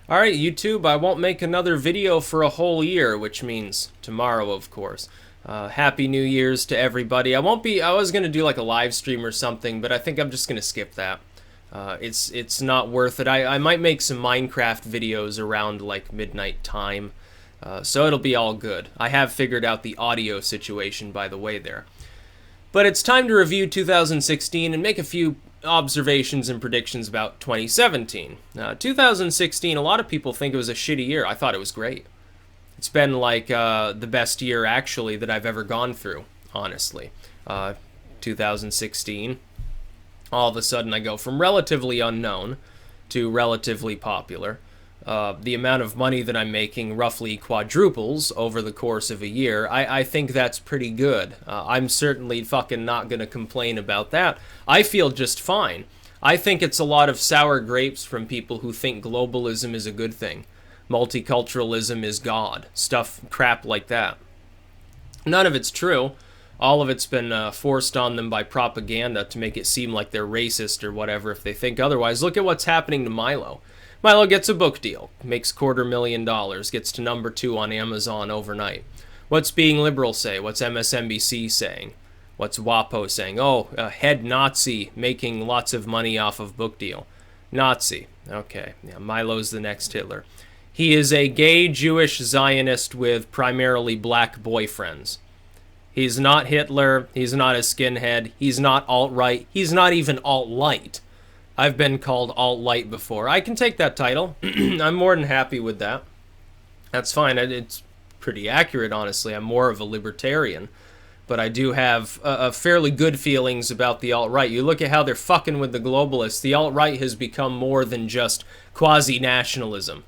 Alright, YouTube, I won't make another video for a whole year, which means tomorrow, of course. Happy New Year's to everybody. I was gonna do like a live stream or something, but I think I'm just gonna skip that. It's not worth it. I might make some Minecraft videos around like midnight time, so it'll be all good. I have figured out the audio situation, by the way, there. But it's time to review 2016 and make a few observations and predictions about 2017. 2016, a lot of people think it was a shitty year. I thought it was great. It's been like the best year, actually, that I've ever gone through, honestly. 2016, all of a sudden I go from relatively unknown to relatively popular. The amount of money that I'm making roughly quadruples over the course of a year. I think that's pretty good. I'm certainly fucking not going to complain about that. I feel just fine. I think it's a lot of sour grapes from people who think globalism is a good thing. Multiculturalism is God. Crap like that. None of it's true. All of it's been forced on them by propaganda to make it seem like they're racist or whatever if they think otherwise. Look at what's happening to Milo. Milo gets a book deal, makes $250,000, gets to number 2 on Amazon overnight. What's Being Liberal say? What's MSNBC saying? What's WAPO saying? Oh, a head Nazi making lots of money off of book deal. Nazi. Okay, yeah, Milo's the next Hitler. He is a gay Jewish Zionist with primarily black boyfriends. He's not Hitler. He's not a skinhead. He's not alt-right. He's not even alt-light. I've been called alt-light before. I can take that title. I'm more than happy with that. That's fine. It's pretty accurate, honestly. I'm more of a libertarian. But I do have fairly good feelings about the alt-right. You look at how they're fucking with the globalists. The alt-right has become more than just quasi-nationalism.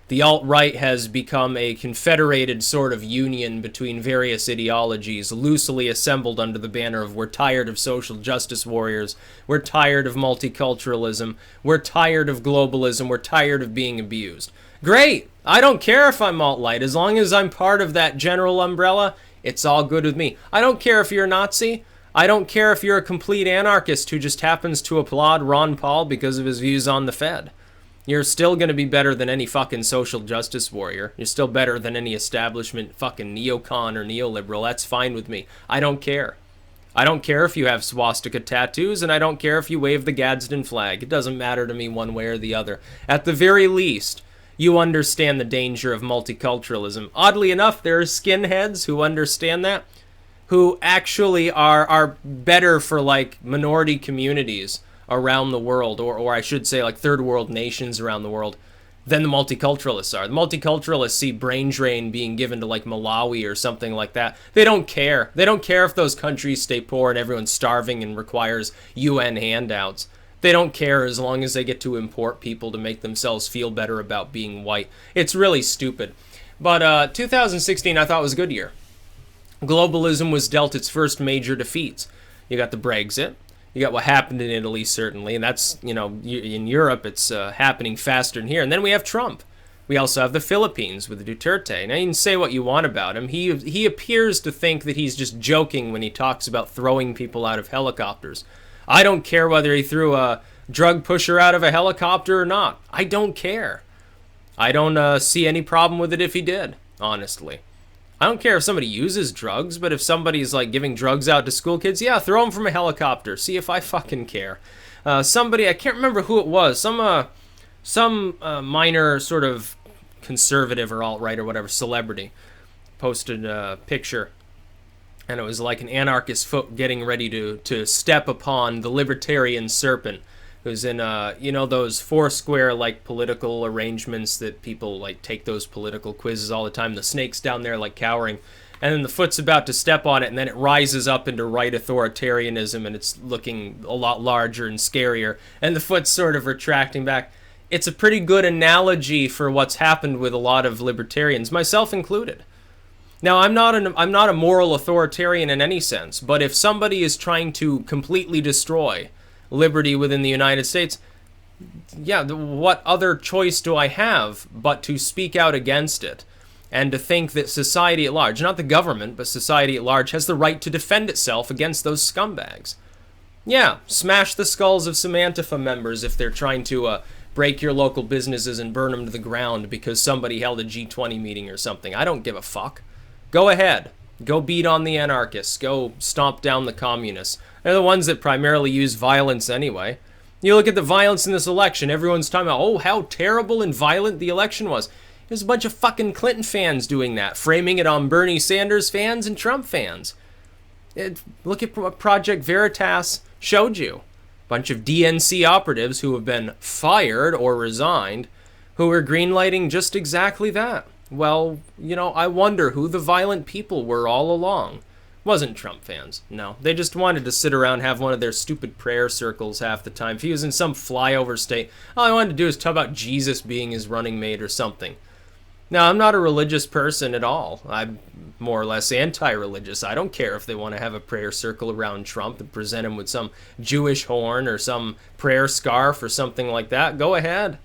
The alt-right has become a confederated sort of union between various ideologies, loosely assembled under the banner of we're tired of social justice warriors, we're tired of multiculturalism, we're tired of globalism, we're tired of being abused. Great! I don't care if I'm alt-right. As long as I'm part of that general umbrella, it's all good with me. I don't care if you're a Nazi. I don't care if you're a complete anarchist who just happens to applaud Ron Paul because of his views on the Fed. You're still going to be better than any fucking social justice warrior. You're still better than any establishment fucking neocon or neoliberal. That's fine with me. I don't care. I don't care if you have swastika tattoos, and I don't care if you wave the Gadsden flag. It doesn't matter to me one way or the other. At the very least, you understand the danger of multiculturalism. Oddly enough, there are skinheads who understand that, who actually are better for, like, minority communities around the world, or I should say like third world nations around the world, than the multiculturalists are. The multiculturalists see brain drain being given to like Malawi or something like that. They don't care. They don't care if those countries stay poor and everyone's starving and requires UN handouts. They don't care as long as they get to import people to make themselves feel better about being white. It's really stupid. But 2016 I thought was a good year. Globalism was dealt its first major defeats. You got the Brexit. You got what happened in Italy, certainly, and that's, you know, in Europe, it's happening faster than here. And then we have Trump. We also have the Philippines with Duterte. Now, you can say what you want about him. He appears to think that he's just joking when he talks about throwing people out of helicopters. I don't care whether he threw a drug pusher out of a helicopter or not. I don't care. I don't see any problem with it if he did, honestly. I don't care if somebody uses drugs, but if somebody's like giving drugs out to school kids, yeah, throw them from a helicopter. See if I fucking care. Somebody, I can't remember who it was, some minor sort of conservative or alt-right or whatever celebrity posted a picture, and it was like an anarchist foot getting ready to step upon the libertarian serpent, who's in you know, those Foursquare like political arrangements that people like take those political quizzes all the time. The snake's down there like cowering, and then the foot's about to step on it, and then it rises up into right authoritarianism, and it's looking a lot larger and scarier, and the foot's sort of retracting back. It's a pretty good analogy for what's happened with a lot of libertarians, myself included. Now, I'm not a moral authoritarian in any sense, but if somebody is trying to completely destroy liberty within the United States, yeah, what other choice do I have but to speak out against it and to think that society at large, not the government, but society at large, has the right to defend itself against those scumbags? Yeah, smash the skulls of some Antifa members if they're trying to break your local businesses and burn them to the ground because somebody held a G20 meeting or something. I don't give a fuck. Go ahead. Go beat on the anarchists. Go stomp down the communists. They're the ones that primarily use violence anyway. You look at the violence in this election, everyone's talking about, oh, how terrible and violent the election was. There's a bunch of fucking Clinton fans doing that, framing it on Bernie Sanders fans and Trump fans. Look at what Project Veritas showed you. A bunch of DNC operatives who have been fired or resigned who are greenlighting just exactly that. Well, you know, I wonder who the violent people were all along. Wasn't Trump fans. No, they just wanted to sit around, have one of their stupid prayer circles half the time. If he was in some flyover state, all I wanted to do is talk about Jesus being his running mate or something. Now, I'm not a religious person at all. I'm more or less anti-religious. I don't care if they want to have a prayer circle around Trump and present him with some Jewish horn or some prayer scarf or something like that. Go ahead.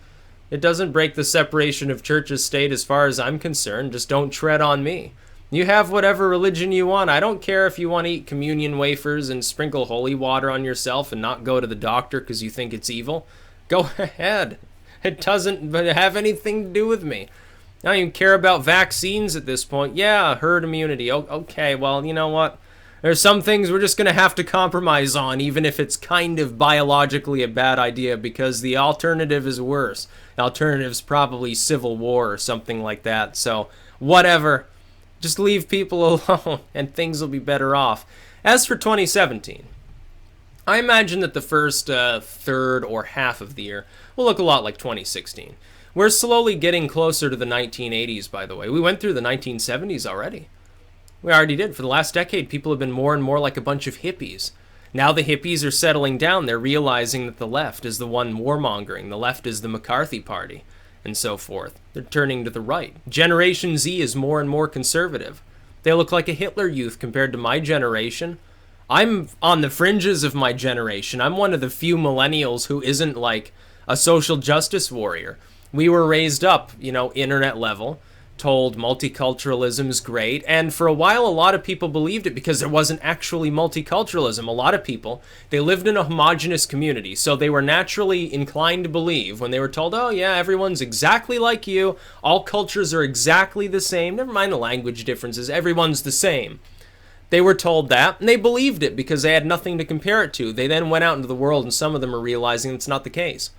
It doesn't break the separation of church and state as far as I'm concerned. Just don't tread on me. You have whatever religion you want. I don't care if you want to eat communion wafers and sprinkle holy water on yourself and not go to the doctor because you think it's evil. Go ahead. It doesn't have anything to do with me. I don't even care about vaccines at this point. Yeah, herd immunity. Okay, well, you know what? There's some things we're just going to have to compromise on, even if it's kind of biologically a bad idea, because the alternative is worse. The alternative's probably civil war or something like that. So, whatever. Just leave people alone, and things will be better off. As for 2017, I imagine that the first third or half of the year will look a lot like 2016. We're slowly getting closer to the 1980s, by the way. We went through the 1970s already. We already did. For the last decade, people have been more and more like a bunch of hippies. Now the hippies are settling down. They're realizing that the left is the one warmongering. The left is the McCarthy Party, and so forth. They're turning to the right. Generation Z is more and more conservative. They look like a Hitler Youth compared to my generation. I'm on the fringes of my generation. I'm one of the few millennials who isn't like a social justice warrior. We were raised up, you know, internet level, told multiculturalism's great, and for a while a lot of people believed it because there wasn't actually multiculturalism. A lot of people, they lived in a homogenous community, so they were naturally inclined to believe when they were told, oh yeah, everyone's exactly like you, all cultures are exactly the same, never mind the language differences, everyone's the same. They were told that, and they believed it because they had nothing to compare it to. They then went out into the world, and some of them are realizing it's not the case.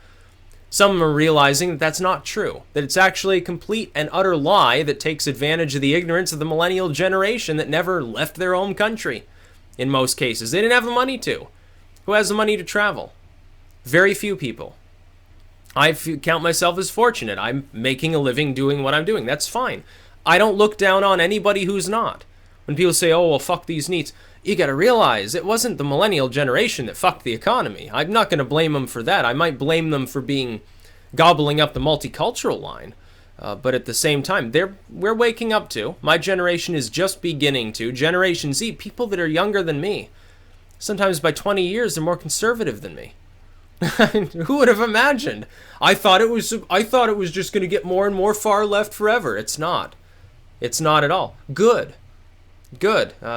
Some are realizing that that's not true, that it's actually a complete and utter lie that takes advantage of the ignorance of the millennial generation that never left their home country. In most cases, they didn't have the money to. Who has the money to travel? Very few people. I count myself as fortunate. I'm making a living doing what I'm doing. That's fine. I don't look down on anybody who's not. When people say, oh, well, fuck these NEETs, you gotta realize it wasn't the millennial generation that fucked the economy. I'm not gonna blame them for that. I might blame them for gobbling up the multicultural line. But at the same time, we're waking up to. My generation is just beginning to. Generation Z, people that are younger than me. Sometimes by 20 years, they're more conservative than me. Who would have imagined? I thought it was just gonna get more and more far left forever. It's not. It's not at all. Good.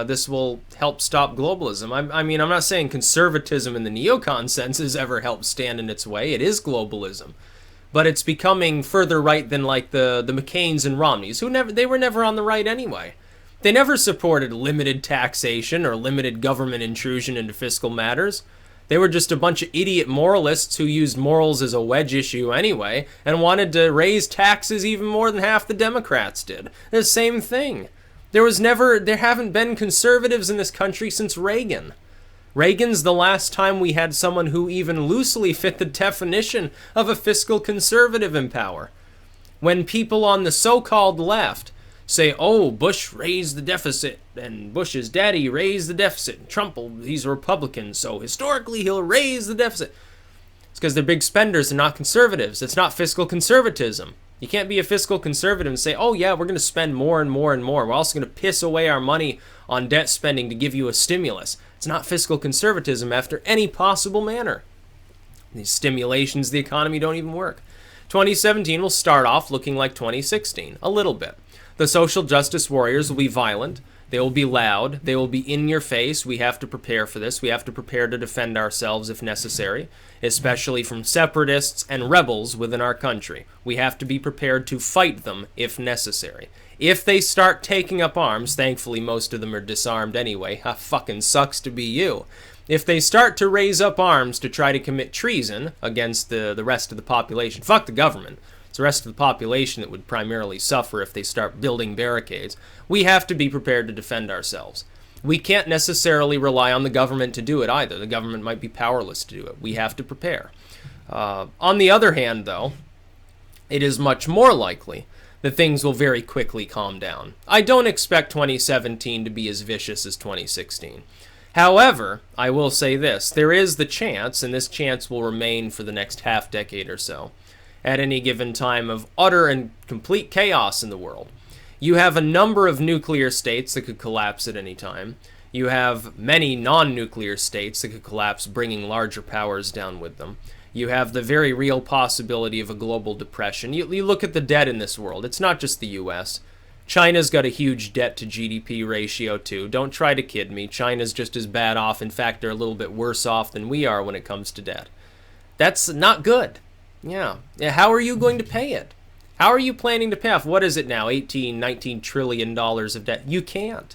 This will help stop globalism. I mean, I'm not saying conservatism in the neocon sense has ever helped stand in its way. It is globalism. But it's becoming further right than like the McCains and Romneys, they were never on the right anyway. They never supported limited taxation or limited government intrusion into fiscal matters. They were just a bunch of idiot moralists who used morals as a wedge issue anyway and wanted to raise taxes even more than half the Democrats did. They're the same thing. There haven't been conservatives in this country since Reagan. Reagan's the last time we had someone who even loosely fit the definition of a fiscal conservative in power. When people on the so-called left say, oh, Bush raised the deficit, and Bush's daddy raised the deficit, and Trump, he's a Republican, so historically he'll raise the deficit. It's because they're big spenders and not conservatives. It's not fiscal conservatism. You can't be a fiscal conservative and say, oh yeah, we're going to spend more and more and more. We're also going to piss away our money on debt spending to give you a stimulus. It's not fiscal conservatism after any possible manner. These stimulations, the economy don't even work. 2017 will start off looking like 2016, a little bit. The social justice warriors will be violent. They will be loud. They will be in your face. We have to prepare for this. We have to prepare to defend ourselves if necessary, especially from separatists and rebels within our country. We have to be prepared to fight them if necessary. If they start taking up arms, thankfully most of them are disarmed anyway. Fucking sucks to be you. If they start to raise up arms to try to commit treason against the rest of the population, fuck the government. It's the rest of the population that would primarily suffer if they start building barricades. We have to be prepared to defend ourselves. We can't necessarily rely on the government to do it either. The government might be powerless to do it. We have to prepare. On the other hand, though, it is much more likely that things will very quickly calm down. I don't expect 2017 to be as vicious as 2016. However, I will say this. There is the chance, and this chance will remain for the next half decade or so, at any given time, of utter and complete chaos in the world. You have a number of nuclear states that could collapse at any time. You have many non-nuclear states that could collapse, bringing larger powers down with them. You have the very real possibility of a global depression. You look at the debt in this world. It's not just the U.S. China's got a huge debt to GDP ratio too. Don't try to kid me. China's just as bad off. In fact, they're a little bit worse off than we are when it comes to debt. That's not good. Yeah. How are you going to pay it? How are you planning to pay off? What is it now? 18, 19 trillion dollars of debt. You can't.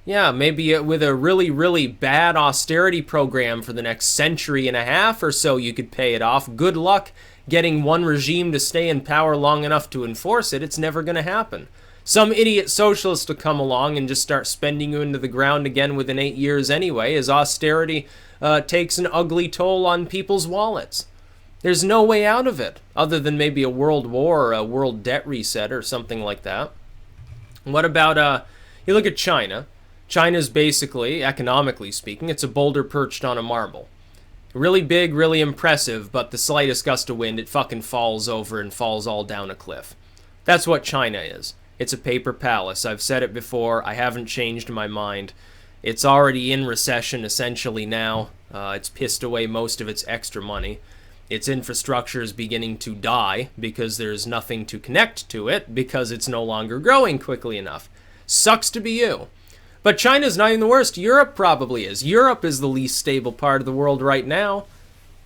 Yeah, maybe with a really, really bad austerity program for the next century and a half or so, you could pay it off. Good luck getting one regime to stay in power long enough to enforce it. It's never going to happen. Some idiot socialist will come along and just start spending you into the ground again within 8 years anyway, as austerity takes an ugly toll on people's wallets. There's no way out of it, other than maybe a world war or a world debt reset or something like that. What about, you look at China. China's basically, economically speaking, it's a boulder perched on a marble. Really big, really impressive, but the slightest gust of wind, it fucking falls over and falls all down a cliff. That's what China is. It's a paper palace. I've said it before. I haven't changed my mind. It's already in recession, essentially, now. It's pissed away most of its extra money. Its infrastructure is beginning to die because there's nothing to connect to it because it's no longer growing quickly enough. Sucks to be you. But China's not even the worst. Europe probably is. Europe is the least stable part of the world right now.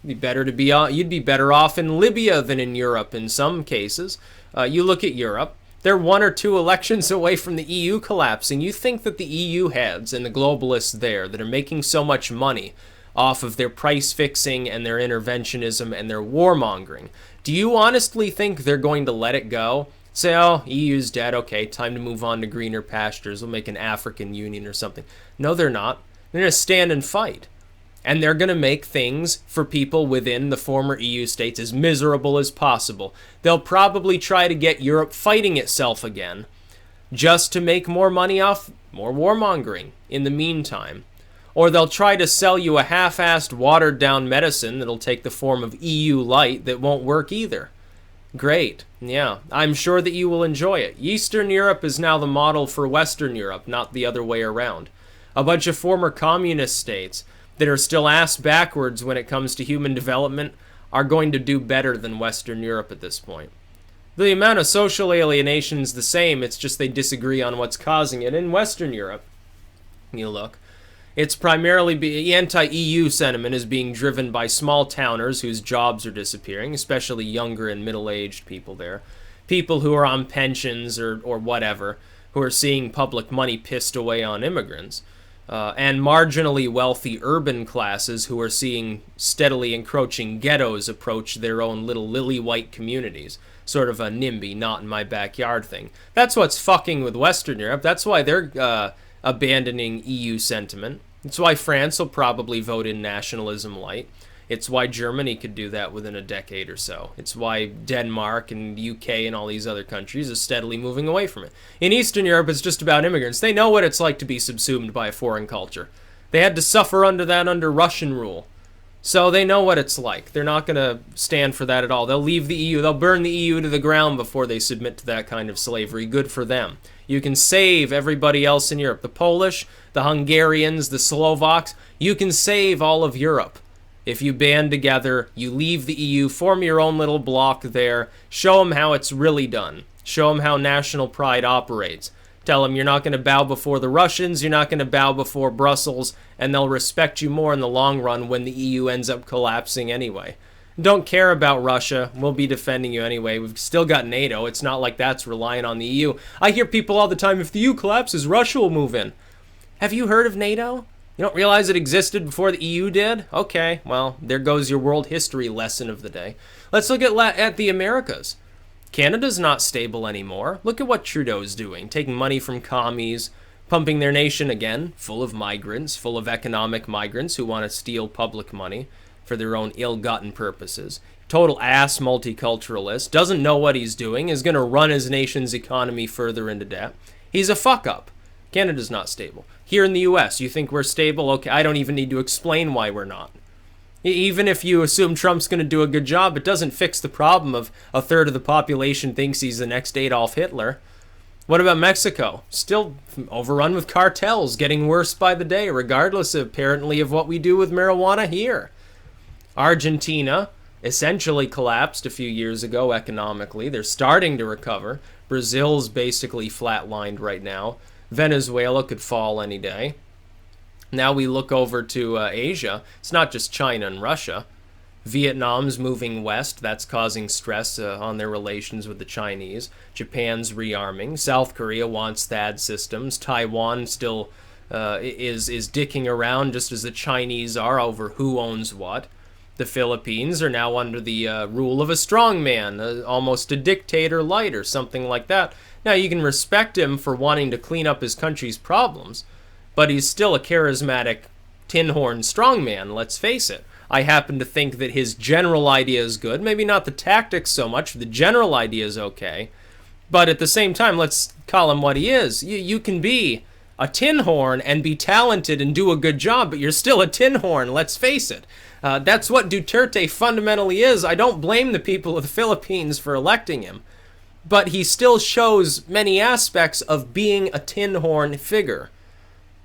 You'd be better off in Libya than in Europe in some cases. You look at Europe. They're 1 or 2 elections away from the EU collapsing. You think that the EU heads and the globalists there that are making so much money off of their price fixing and their interventionism and their warmongering, do you honestly think they're going to let it go? Say, oh, EU's dead, okay, time to move on to greener pastures, we'll make an African Union or something. No, they're not. They're going to stand and fight. And they're going to make things for people within the former EU states as miserable as possible. They'll probably try to get Europe fighting itself again, just to make more money off more warmongering in the meantime. Or they'll try to sell you a half-assed, watered-down medicine that'll take the form of EU light that won't work either. Great. Yeah, I'm sure that you will enjoy it. Eastern Europe is now the model for Western Europe, not the other way around. A bunch of former communist states that are still ass backwards when it comes to human development are going to do better than Western Europe at this point. The amount of social alienation is the same, it's just they disagree on what's causing it. In Western Europe, you look, it's primarily the anti-EU sentiment is being driven by small towners whose jobs are disappearing, especially younger and middle-aged people there. People who are on pensions or whatever, who are seeing public money pissed away on immigrants. And marginally wealthy urban classes who are seeing steadily encroaching ghettos approach their own little lily-white communities. Sort of a NIMBY, not in my backyard thing. That's what's fucking with Western Europe. That's why they're abandoning EU sentiment. It's why France will probably vote in nationalism light. It's why Germany could do that within a decade or so. It's why Denmark and the UK and all these other countries are steadily moving away from it. In Eastern Europe, it's just about immigrants. They know what it's like to be subsumed by a foreign culture. They had to suffer under that under Russian rule. So they know what it's like. They're not going to stand for that at all. They'll leave the EU. They'll burn the EU to the ground before they submit to that kind of slavery. Good for them. You can save everybody else in Europe. The Polish, the Hungarians, the Slovaks. You can save all of Europe. If you band together, you leave the EU, form your own little bloc there, show them how it's really done. Show them how national pride operates. Tell them you're not going to bow before the Russians, you're not going to bow before Brussels, and they'll respect you more in the long run when the EU ends up collapsing anyway. Don't care about Russia. We'll be defending you anyway. We've still got NATO. It's not like that's reliant on the EU. I hear people all the time, if the EU collapses, Russia will move in. Have you heard of NATO? You don't realize it existed before the EU did? Okay, well, there goes your world history lesson of the day. Let's look at the Americas. Canada's not stable anymore. Look at what Trudeau's doing, taking money from commies, pumping their nation again, full of migrants, full of economic migrants who want to steal public money for their own ill-gotten purposes. Total ass multiculturalist, doesn't know what he's doing, is going to run his nation's economy further into debt. He's a fuck-up. Canada's not stable. Here in the US, you think we're stable? Okay, I don't even need to explain why we're not. Even if you assume Trump's going to do a good job, it doesn't fix the problem of a third of the population thinks he's the next Adolf Hitler. What about Mexico? Still overrun with cartels, getting worse by the day, regardless apparently of what we do with marijuana here. Argentina essentially collapsed a few years ago economically. They're starting to recover. Brazil's basically flatlined right now. Venezuela could fall any day. Now we look over to Asia. It's not just China and Russia. Vietnam's moving west. That's causing stress on their relations with the Chinese. Japan's rearming. South Korea wants THAAD systems. Taiwan still is dicking around just as the Chinese are over who owns what. The Philippines are now under the rule of a strongman, almost a dictator light or something like that. Now, you can respect him for wanting to clean up his country's problems, but he's still a charismatic tin horn strongman, let's face it. I happen to think that his general idea is good. Maybe not the tactics so much. The general idea is okay. But at the same time, let's call him what he is. You can be a tin horn and be talented and do a good job, but you're still a tin horn, let's face it. That's what Duterte fundamentally is. I don't blame the people of the Philippines for electing him, but he still shows many aspects of being a tin horn figure.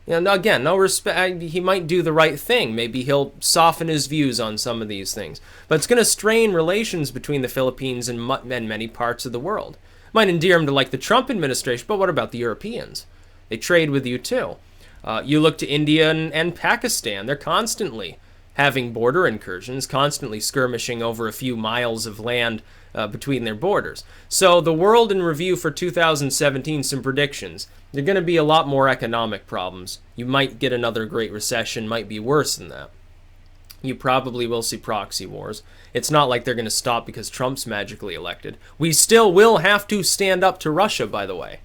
You know, again, no respect. He might do the right thing. Maybe he'll soften his views on some of these things. But it's going to strain relations between the Philippines and many parts of the world. Might endear him to like the Trump administration, but what about the Europeans? They trade with you too. You look to India and Pakistan. They're constantly having border incursions, constantly skirmishing over a few miles of land between their borders. So the world in review for 2017, some predictions. There are going to be a lot more economic problems. You might get another Great Recession, might be worse than that. You probably will see proxy wars. It's not like they're going to stop because Trump's magically elected. We still will have to stand up to Russia, by the way.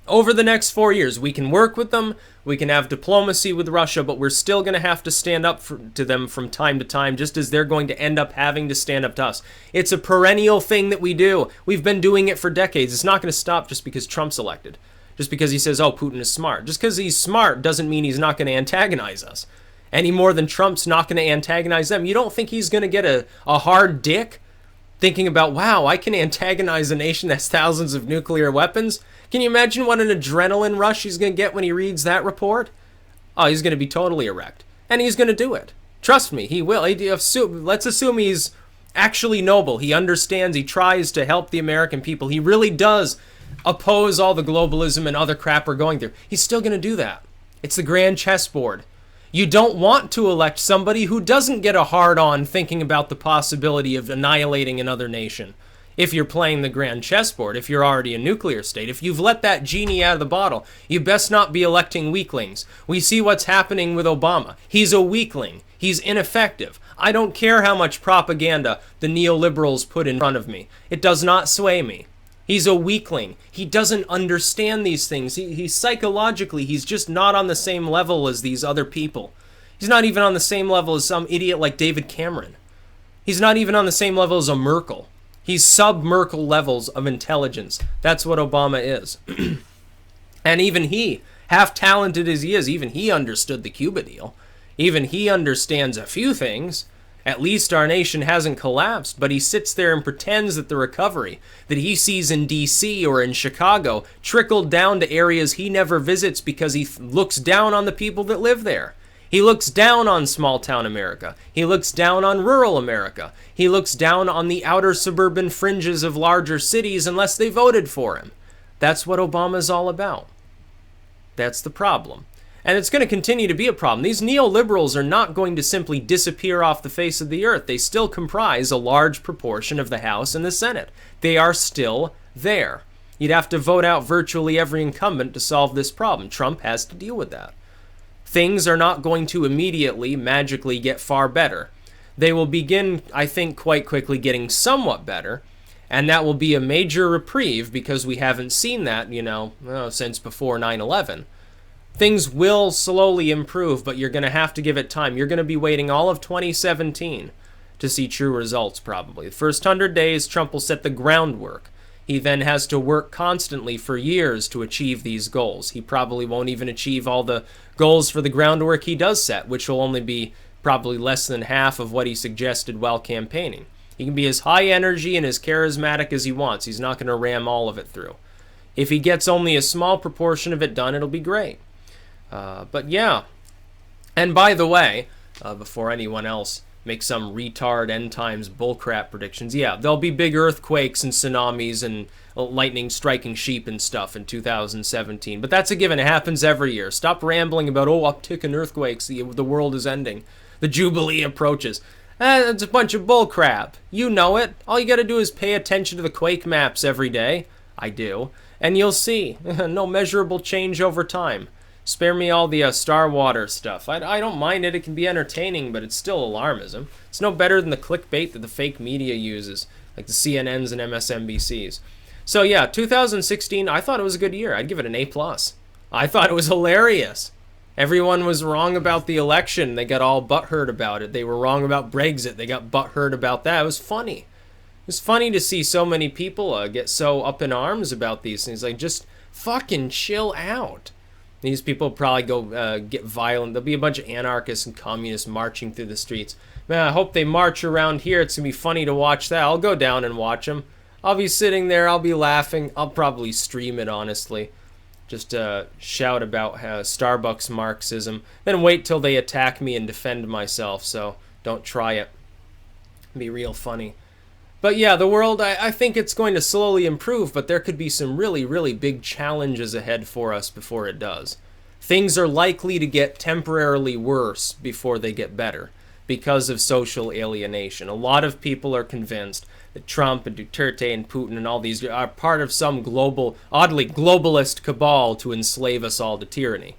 Over the next 4 years, we can work with them, we can have diplomacy with Russia, but we're still going to have to stand up to them from time to time, just as they're going to end up having to stand up to us. It's a perennial thing that we do. We've been doing it for decades. It's not going to stop just because Trump's elected, just because he says, oh, Putin is smart. Just because he's smart doesn't mean he's not going to antagonize us, any more than Trump's not going to antagonize them. You don't think he's going to get a hard dick thinking about, wow, I can antagonize a nation that has thousands of nuclear weapons? Can you imagine what an adrenaline rush he's going to get when he reads that report? Oh, he's going to be totally erect. And he's going to do it. Trust me, he will. Let's assume he's actually noble. He understands, he tries to help the American people. He really does oppose all the globalism and other crap we're going through. He's still going to do that. It's the grand chessboard. You don't want to elect somebody who doesn't get a hard-on thinking about the possibility of annihilating another nation. If you're playing the grand chessboard, if you're already a nuclear state, if you've let that genie out of the bottle, you best not be electing weaklings. We see what's happening with Obama. He's a weakling. He's ineffective. I don't care how much propaganda the neoliberals put in front of me. It does not sway me. He's a weakling. He doesn't understand these things. He's psychologically, he's just not on the same level as these other people. He's not even on the same level as some idiot like David Cameron. He's not even on the same level as a Merkel. He's sub-Merkel levels of intelligence. That's what Obama is. And even he, half talented as he is, even he understood the Cuba deal. Even he understands a few things. At least our nation hasn't collapsed, but he sits there and pretends that the recovery that he sees in D.C. or in Chicago trickled down to areas he never visits because he looks down on the people that live there. He looks down on small-town America. He looks down on rural America. He looks down on the outer suburban fringes of larger cities unless they voted for him. That's what Obama's all about. That's the problem. And it's going to continue to be a problem. These neoliberals are not going to simply disappear off the face of the earth. They still comprise a large proportion of the House and the Senate. They are still there. You'd have to vote out virtually every incumbent to solve this problem. Trump has to deal with that. Things are not going to immediately, magically get far better. They will begin, I think, quite quickly getting somewhat better, and that will be a major reprieve because we haven't seen that, since before 9/11. Things will slowly improve, but you're going to have to give it time. You're going to be waiting all of 2017 to see true results, probably. The first 100 days, Trump will set the groundwork. He then has to work constantly for years to achieve these goals. He probably won't even achieve all the goals for the groundwork he does set, which will only be probably less than half of what he suggested while campaigning. He can be as high energy and as charismatic as he wants. He's not going to ram all of it through. If he gets only a small proportion of it done, it'll be great. But yeah. And by the way, before anyone else makes some retard end times bullcrap predictions, yeah, there'll be big earthquakes and tsunamis and lightning striking sheep and stuff in 2017. But that's a given. It happens every year. Stop rambling about, uptick in earthquakes, the world is ending. The Jubilee approaches. It's a bunch of bullcrap. You know it. All you gotta do is pay attention to the quake maps every day. I do. And you'll see. No measurable change over time. Spare me all the Star Water stuff. I don't mind it. It can be entertaining, but it's still alarmism. It's no better than the clickbait that the fake media uses, like the CNNs and MSNBCs. So yeah, 2016, I thought it was a good year. I'd give it an A+. I thought it was hilarious. Everyone was wrong about the election. They got all butthurt about it. They were wrong about Brexit. They got butthurt about that. It was funny. It was funny to see so many people get so up in arms about these things. Like, just fucking chill out. These people probably go get violent. There'll be a bunch of anarchists and communists marching through the streets. Man, I hope they march around here. It's going to be funny to watch that. I'll go down and watch them. I'll be sitting there. I'll be laughing. I'll probably stream it, honestly. Just shout about Starbucks Marxism. Then wait till they attack me and defend myself. So don't try it. It'll be real funny. But yeah, the world, I think it's going to slowly improve, but there could be some really, really big challenges ahead for us before it does. Things are likely to get temporarily worse before they get better because of social alienation. A lot of people are convinced that Trump and Duterte and Putin and all these are part of some global, oddly globalist cabal to enslave us all to tyranny.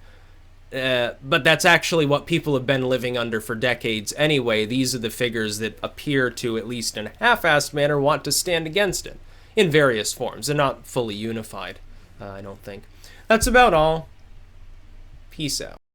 But that's actually what people have been living under for decades anyway. These are the figures that appear to, at least in a half-assed manner, want to stand against it in various forms. They're not fully unified, I don't think. That's about all. Peace out.